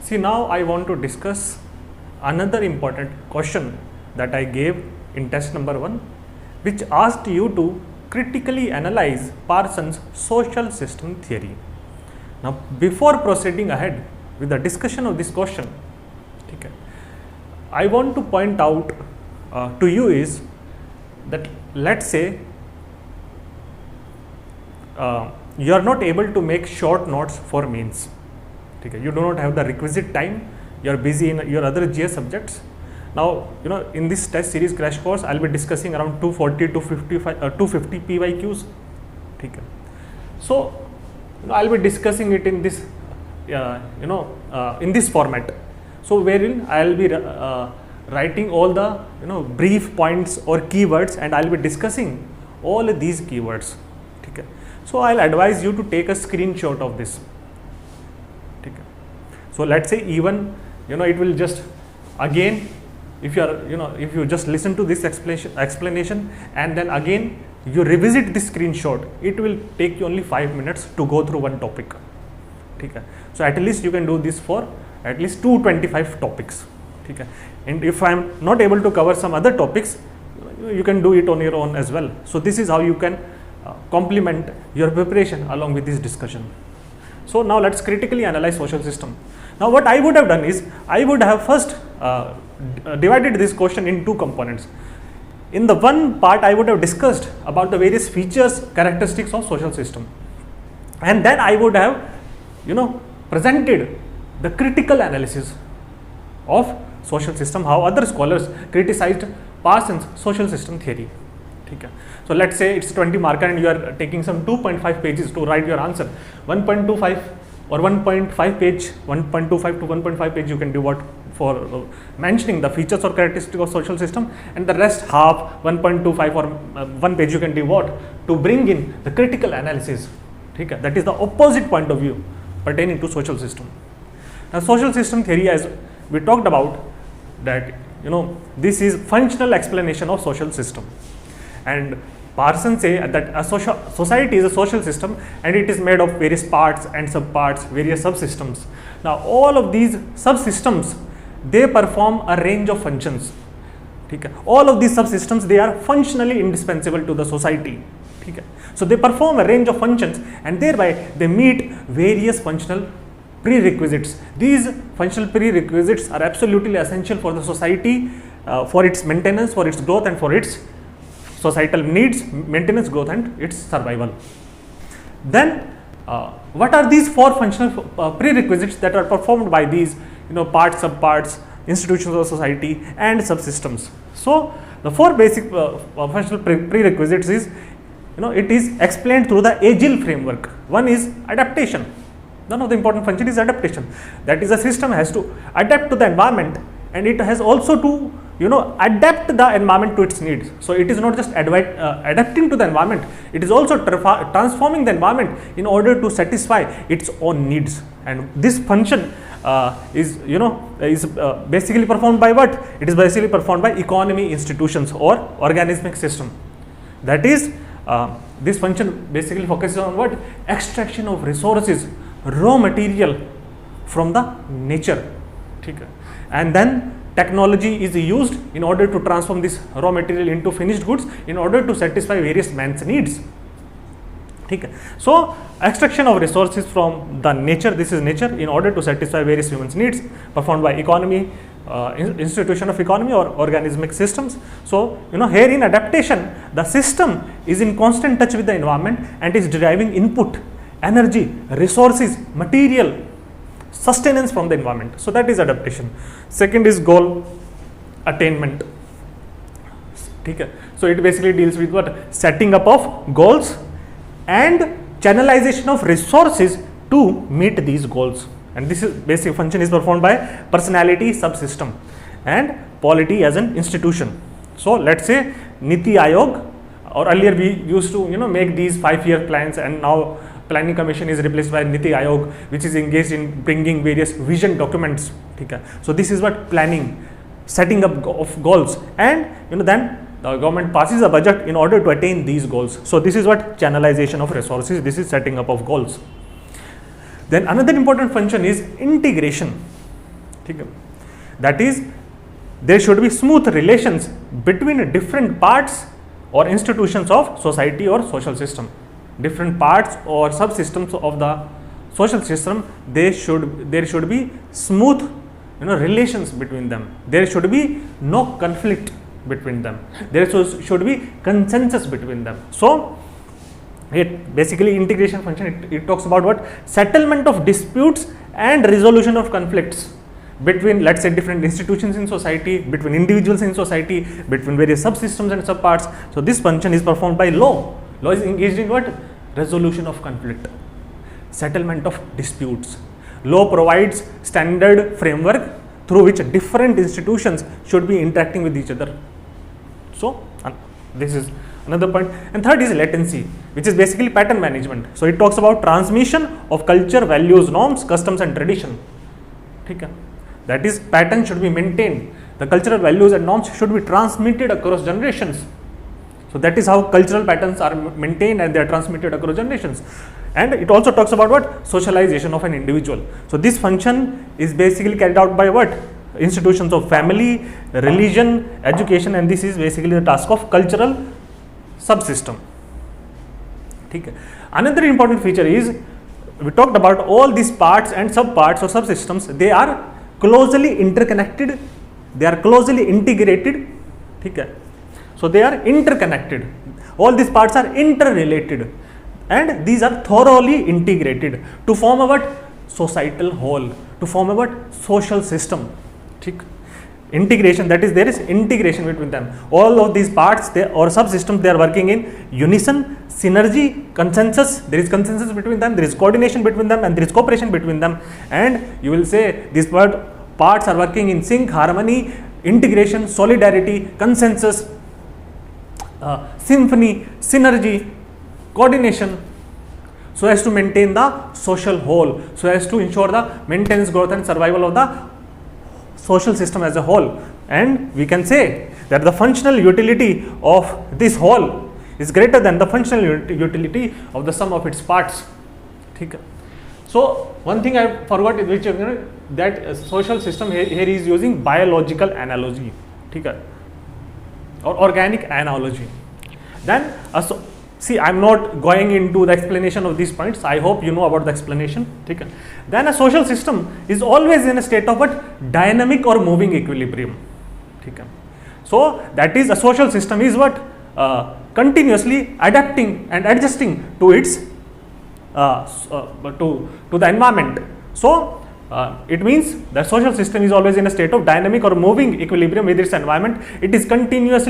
See, now I want to discuss another important question that I gave in test number 1, which asked you to critically analyze Parsons' social system theory. Now, before proceeding ahead with the discussion of this question, okay, I want to point out to you is that, let's say you are not able to make short notes for mains. Okay, you do not have the requisite time, you are busy in your other GS subjects. Now, in this test series crash course, I will be discussing around 240 to 250 PYQs. Okay. So, I will be discussing it in this, in this format. So, wherein I will be writing all the brief points or keywords, and I will be discussing all of these keywords. Okay. So, I will advise you to take a screenshot of this. Okay. So, let's say even it will just again, if you are if you just listen to this explanation and then again you revisit this screenshot, it will take you only 5 minutes to go through one topic. Okay. So, at least you can do this for at least 225 topics. Okay. And if I am not able to cover some other topics, you can do it on your own as well. So, this is how you can complement your preparation along with this discussion. So, now let us critically analyze social system. Now, what I would have done is, I would have first divided this question in two components. In the one part, I would have discussed about the various features, characteristics of social system, and then I would have presented the critical analysis of social system, how other scholars criticized Parsons' social system theory. Okay. So, let us say it is 20 marker and you are taking some 2.5 pages to write your answer. 1.25 or 1.5 page, 1.25 to 1.5 page you can do what for mentioning the features or characteristics of social system, and the rest half 1.25 or 1 page you can do what to bring in the critical analysis. Okay. That is the opposite point of view pertaining to social system. Now, social system theory, as we talked about, that this is functional explanation of social system, and Parsons say that a society is a social system and it is made of various parts and subparts, various subsystems. Now, all of these subsystems, they perform a range of functions. Okay. All of these subsystems, they are functionally indispensable to the society. Okay. So, they perform a range of functions and thereby they meet various functional prerequisites. These functional prerequisites are absolutely essential for the society, for its maintenance, for its growth, and for its societal needs, maintenance, growth, and its survival. Then, what are these 4 functional prerequisites that are performed by these parts, subparts, institutions of society, and subsystems? So, the 4 basic functional prerequisites is, it is explained through the Agile framework. One is adaptation. One of the important function is adaptation. That is, a system has to adapt to the environment, and it has also to adapt the environment to its needs. So, it is not just adapting to the environment, it is also transforming the environment in order to satisfy its own needs. And this function is basically performed by what? It is basically performed by economy, institutions, or organismic system. That is, this function basically focuses on what? Extraction of resources, raw material from the nature. Okay. And then technology is used in order to transform this raw material into finished goods in order to satisfy various man's needs. Okay. So, extraction of resources from the nature, this is nature, in order to satisfy various humans' needs, performed by economy, institution of economy, or organismic systems. So, here in adaptation, the system is in constant touch with the environment and is deriving input, energy, resources, material, sustenance from the environment. So, that is adaptation. Second is goal attainment. Okay. So, it basically deals with what? Setting up of goals and channelization of resources to meet these goals. And this is basic function is performed by personality subsystem and polity as an institution. So, let us say Niti Aayog, or earlier we used to make these 5-year plans, and now Planning Commission is replaced by Niti Aayog, which is engaged in bringing various vision documents. Okay. So, this is what planning, setting up of goals, and then the government passes a budget in order to attain these goals. So, this is what channelization of resources, this is setting up of goals. Then another important function is integration. ठीक है. That is, there should be smooth relations between different parts or institutions of society or social system. Different parts or subsystems of the social system, there should be smooth, relations between them. There should be no conflict between them. There should be consensus between them. So it basically, integration function, it talks about what? Settlement of disputes and resolution of conflicts between, let's say, different institutions in society, between individuals in society, between various subsystems and subparts. So this function is performed by law. Law is engaged in what? Resolution of conflict, settlement of disputes. Law provides standard framework through which different institutions should be interacting with each other. So this is another point. And third is latency, which is basically pattern management. So it talks about transmission of culture, values, norms, customs and tradition. Okay. That is, pattern should be maintained. The cultural values and norms should be transmitted across generations. So that is how cultural patterns are maintained and they are transmitted across generations. And it also talks about what? Socialization of an individual. So this function is basically carried out by what? Institutions of family, religion, education, and this is basically the task of cultural subsystem. Okay. Another important feature is, we talked about all these parts and subparts or subsystems, they are closely interconnected, they are closely integrated. Okay. So they are interconnected. All these parts are interrelated and these are thoroughly integrated to form a what? Societal whole, to form a what? Social system. Okay. Integration, that is, there is integration between them. All of these parts or subsystems, they are working in unison, synergy, consensus. There is consensus between them, there is coordination between them, and there is cooperation between them. And you will say these parts are working in sync, harmony, integration, solidarity, consensus, symphony, synergy, coordination, so as to maintain the social whole, so as to ensure the maintenance, growth and survival of the social system as a whole. And we can say that the functional utility of this whole is greater than the functional utility of the sum of its parts. Okay. So one thing I forgot, which that social system here is using biological analogy, okay, or organic analogy. Then see, I am not going into the explanation of these points. I hope you know about the explanation. Okay. Then a social system is always in a state of what? Dynamic or moving equilibrium. Okay. So that is, a social system is what? Continuously adapting and adjusting to its to the environment. So it means the social system is always in a state of dynamic or moving equilibrium with its environment. It is continuous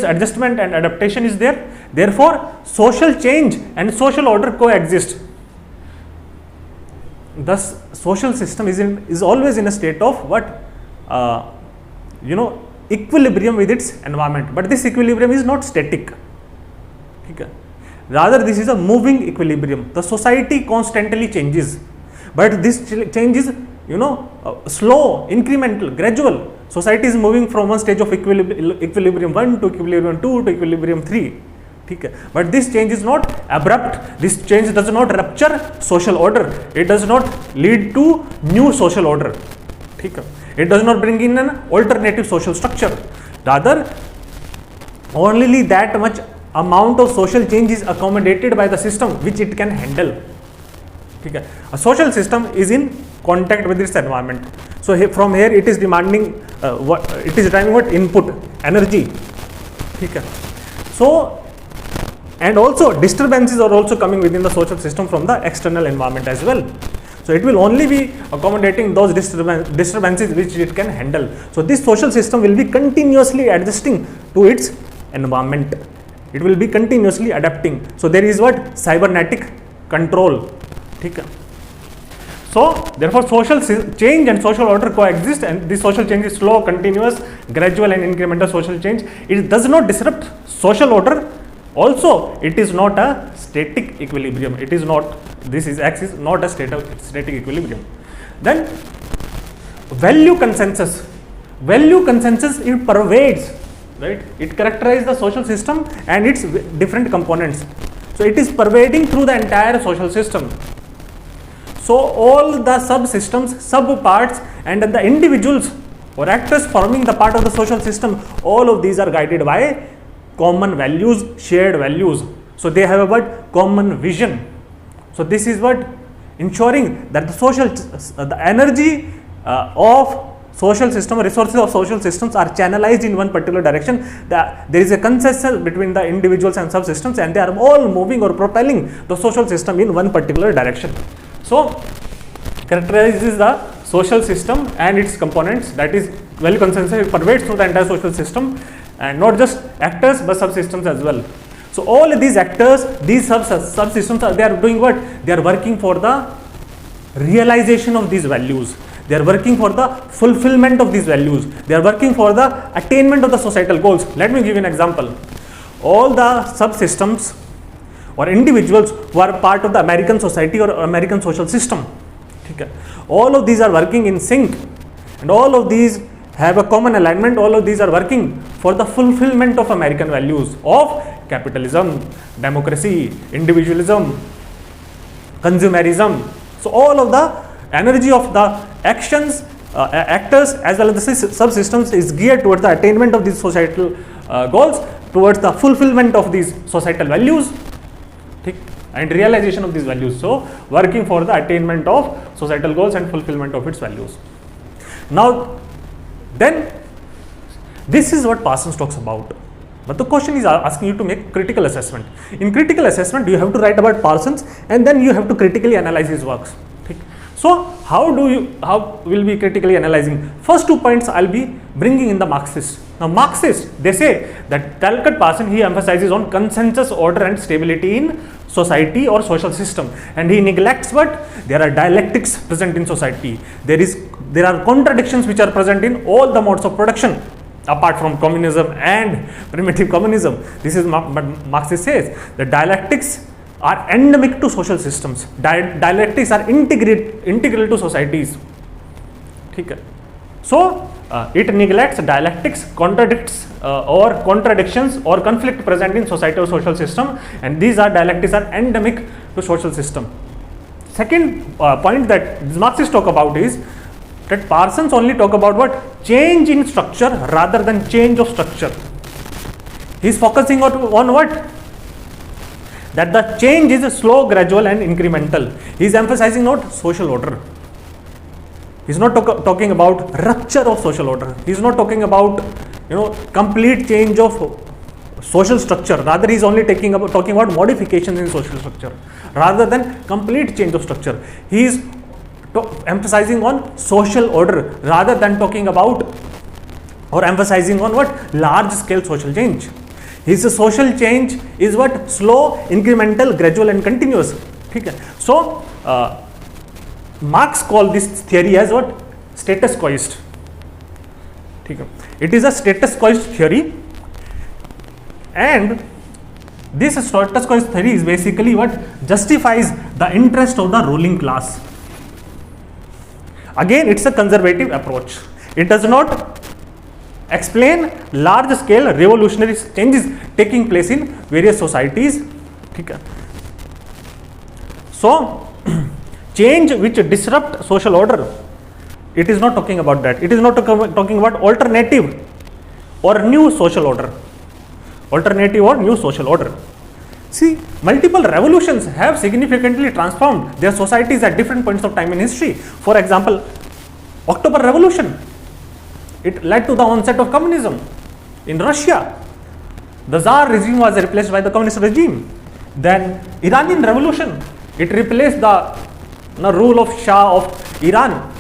adjustment and adaptation is there. Therefore, social change and social order coexist. Thus, social system is always in a state of what? Equilibrium with its environment. But this equilibrium is not static. Okay. Rather, this is a moving equilibrium. The society constantly changes. But this change is, slow, incremental, gradual. Society is moving from one stage of equilibrium 1 to equilibrium 2 to equilibrium 3. Okay. But this change is not abrupt. This change does not rupture social order. It does not lead to new social order. Okay. It does not bring in an alternative social structure. Rather, only that much amount of social change is accommodated by the system which it can handle. Okay. A social system is in contact with its environment. So from here it is demanding what input, energy. Okay. So, and also disturbances are also coming within the social system from the external environment as well. So it will only be accommodating those disturbances which it can handle. So this social system will be continuously adjusting to its environment. It will be continuously adapting. So there is what? Cybernetic control. Okay. So therefore social change and social order coexist, and this social change is slow, continuous, gradual and incremental social change. It does not disrupt social order. Also, it is not a static equilibrium. It is not, this is axis, not a static equilibrium. Then value consensus. Value consensus, it pervades, right? It characterizes the social system and its different components. So it is pervading through the entire social system. So all the subsystems, sub-parts and the individuals or actors forming the part of the social system, all of these are guided by common values, shared values. So they have a what? Common vision. So this is what ensuring that the energy of social system, resources of social systems are channelized in one particular direction. There is a consensus between the individuals and subsystems, and they are all moving or propelling the social system in one particular direction. So characterizes the social system and its components, that is well consensus, it pervades through the entire social system, and not just actors but subsystems as well. So all these actors, these subsystems, they are doing what? They are working for the realization of these values. They are working for the fulfillment of these values. They are working for the attainment of the societal goals. Let me give you an example. All the subsystems or individuals who are part of the American society or American social system, okay, all of these are working in sync, and all of these have a common alignment. All of these are working for the fulfillment of American values of capitalism, democracy, individualism, consumerism. So all of the energy of the actors as well as the subsystems is geared towards the attainment of these societal goals, towards the fulfillment of these societal values and realization of these values. So working for the attainment of societal goals and fulfillment of its values. Now then, this is what Parsons talks about. But the question is asking you to make critical assessment. In critical assessment, you have to write about Parsons and then you have to critically analyze his works. So how will be critically analyzing? First 2 points I'll be bringing in the Marxists. Now Marxists, they say that Talcott Parsons, he emphasizes on consensus, order and stability in society or social system, and he neglects what? There are dialectics present in society. There are contradictions which are present in all the modes of production apart from communism and primitive communism. This is what Marxist says, that dialectics are endemic to social systems. Dialectics are integral to societies. Okay. So it neglects dialectics, contradicts or contradictions or conflict present in society or social system, and these dialectics are endemic to social system. Second point that Marxists talk about is that Parsons only talk about what? Change in structure rather than change of structure. He is focusing on what? That the change is slow, gradual and incremental. He is emphasizing not social order. He is not talking about rupture of social order. He is not talking about complete change of social structure. Rather, he is only talking about modifications in social structure rather than complete change of structure. He is emphasizing on social order rather than talking about or emphasizing on what? Large scale social change. His social change is what? Slow, incremental, gradual and continuous. Okay. So Marx called this theory as what? Status quoist. Okay. It is a status quoist theory, and this status quoist theory is basically what? Justifies the interest of the ruling class. Again, it's a conservative approach. It does not explain large scale revolutionary changes taking place in various societies. Okay. So change which disrupt social order, it is not talking about that. It is not talking about alternative or new social order. Alternative or new social order. See, multiple revolutions have significantly transformed their societies at different points of time in history. For example, October Revolution, it led to the onset of communism in Russia. The Tsar regime was replaced by the communist regime. Then Iranian Revolution, it replaced the rule of Shah of Iran,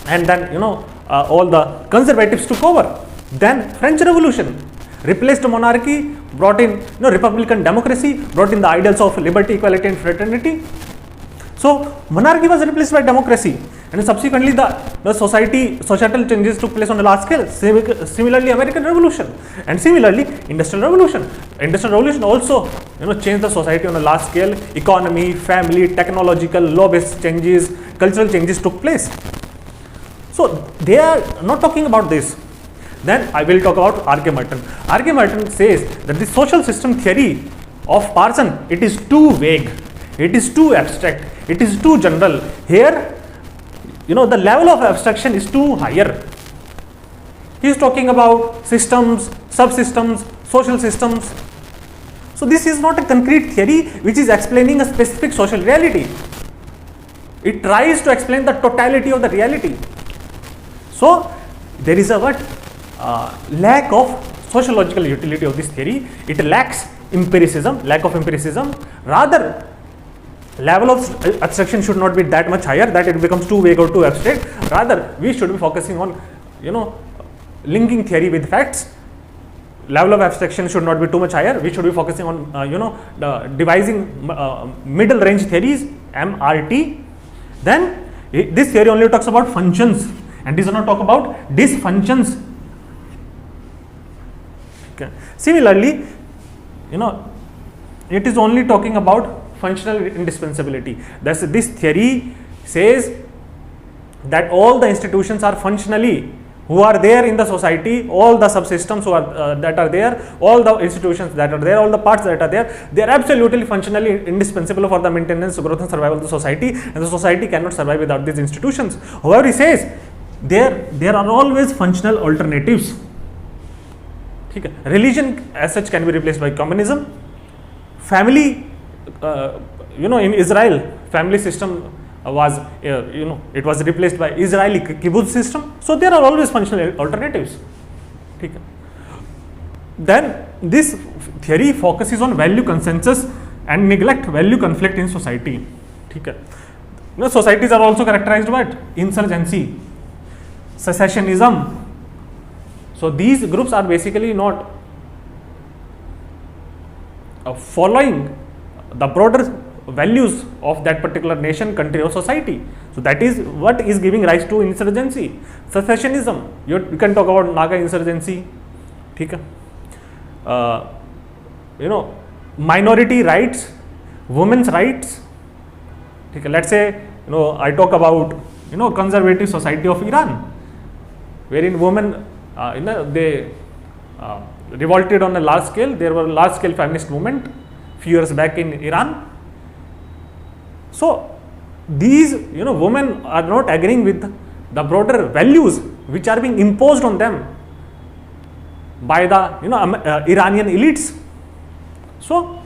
and then all the conservatives took over. Then French Revolution replaced monarchy, brought in republican democracy, brought in the ideals of liberty, equality and fraternity. So monarchy was replaced by democracy, and subsequently the societal changes took place on a large scale. Similarly, American Revolution, and similarly Industrial Revolution. Industrial Revolution also changed the society on a large scale. Economy, family, technological, law-based changes, cultural changes took place. So they are not talking about this. Then I will talk about R.K. Merton. R.K. Merton says that the social system theory of Parsons, it is too vague. it is too abstract, it is too general. Here, the level of abstraction is too higher. He is talking about systems, subsystems, social systems. So this is not a concrete theory which is explaining a specific social reality. It tries to explain the totality of the reality. So there is a lack of sociological utility of this theory. It lacks lack of empiricism. Rather, level of abstraction should not be that much higher that it becomes too vague or too abstract. Rather, we should be focusing on linking theory with facts. Level of abstraction should not be too much higher. We should be focusing on devising middle range theories, MRT. Then this theory only talks about functions and does not talk about dysfunctions. Okay. Similarly, it is only talking about functional indispensability. Thus, this theory says that all the institutions are functionally who are there in the society, all the subsystems that are there, all the institutions that are there, all the parts that are there, they are absolutely functionally indispensable for the maintenance, growth and survival of the society, and the society cannot survive without these institutions. However, he says there are always functional alternatives. Okay. Religion as such can be replaced by communism. Family, in Israel, family system was it was replaced by Israeli kibbutz system. So there are always functional alternatives. Okay. Then this theory focuses on value consensus and neglect value conflict in society. Okay. Societies are also characterized by insurgency, secessionism. So these groups are basically not following the broader values of that particular nation, country or society. So that is what is giving rise to insurgency, secessionism. You can talk about Naga insurgency. Okay. Minority rights, women's rights. Okay. Let's say I talk about conservative society of Iran, wherein women they revolted on a large scale. There were large scale feminist movement few years back in Iran. So these women are not agreeing with the broader values which are being imposed on them by the Iranian elites. So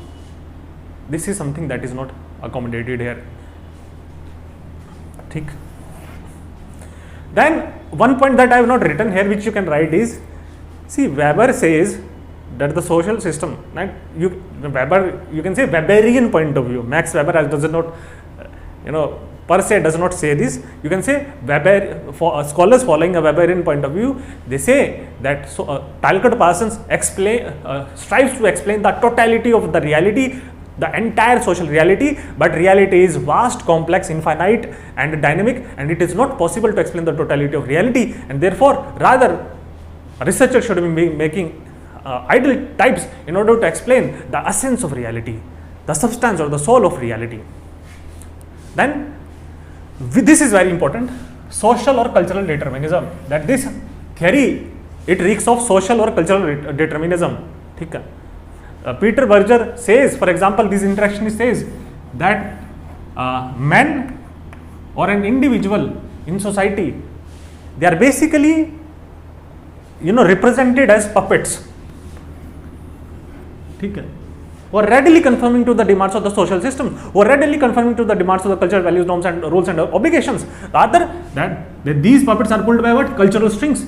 this is something that is not accommodated here. ठीक. Then one point that I have not written here, which you can write is, see, Weber says that the social system, right? You can say Weberian point of view. Max Weber does not, per se does not say this. You can say Weber, scholars following a Weberian point of view, they say that Talcott Parsons strives to explain the totality of the reality, the entire social reality, but reality is vast, complex, infinite and dynamic, and it is not possible to explain the totality of reality, and therefore rather researchers should be making ideal types in order to explain the essence of reality, the substance or the soul of reality. Then this is very important, social or cultural determinism, that this theory, it reeks of social or cultural determinism. Okay. Peter Berger says, for example, this interactionist says that men or an individual in society, they are basically represented as puppets, who are readily conforming to the demands of the social system, who are readily conforming to the demands of the cultural values, norms and rules and obligations. Rather that these puppets are pulled by what? Cultural strings.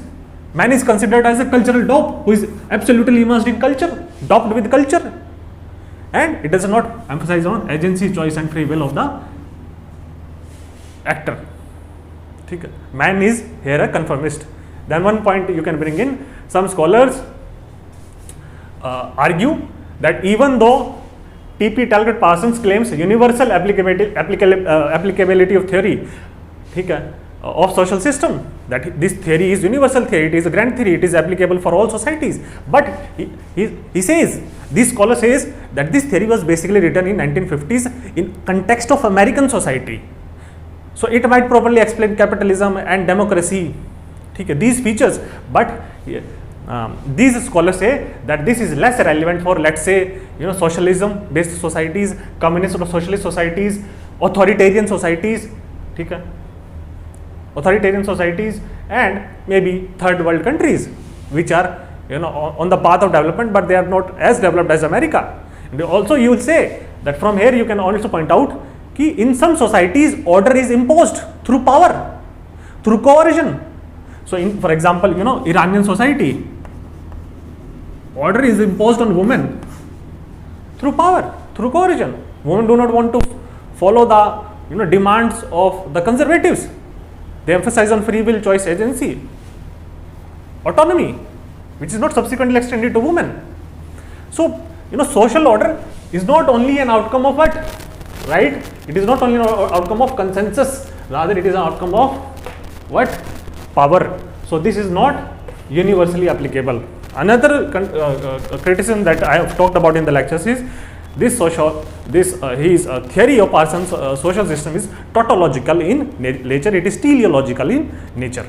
Man is considered as a cultural dope who is absolutely immersed in culture, doped with culture, and it does not emphasize on agency, choice and free will of the actor. Man is here a conformist. Then one point you can bring in, some scholars argue that even though T.P. Talcott Parsons claims universal applicability of theory of social system, that this theory is universal theory, it is a grand theory, it is applicable for all societies, but he says, this scholar says that this theory was basically written in 1950s in context of American society, so it might properly explain capitalism and democracy, these features, but these scholars say that this is less relevant for, let's say, socialism based societies, communist or socialist societies, authoritarian societies, okay? Authoritarian societies, and maybe third world countries which are on the path of development, but they are not as developed as America. And also you will say that from here you can also point out कि in some societies order is imposed through power, through coercion. So for example, Iranian society, order is imposed on women through power, through coercion. Women do not want to follow the demands of the conservatives. They emphasize on free will, choice, agency, autonomy, which is not subsequently extended to women. So social order is not only an outcome of what, right? It is not only an outcome of consensus, rather it is an outcome of what? Power. So this is not universally applicable. Another criticism that I have talked about in the lectures is his theory of Parsons' social system is tautological in nature, it is teleological in nature.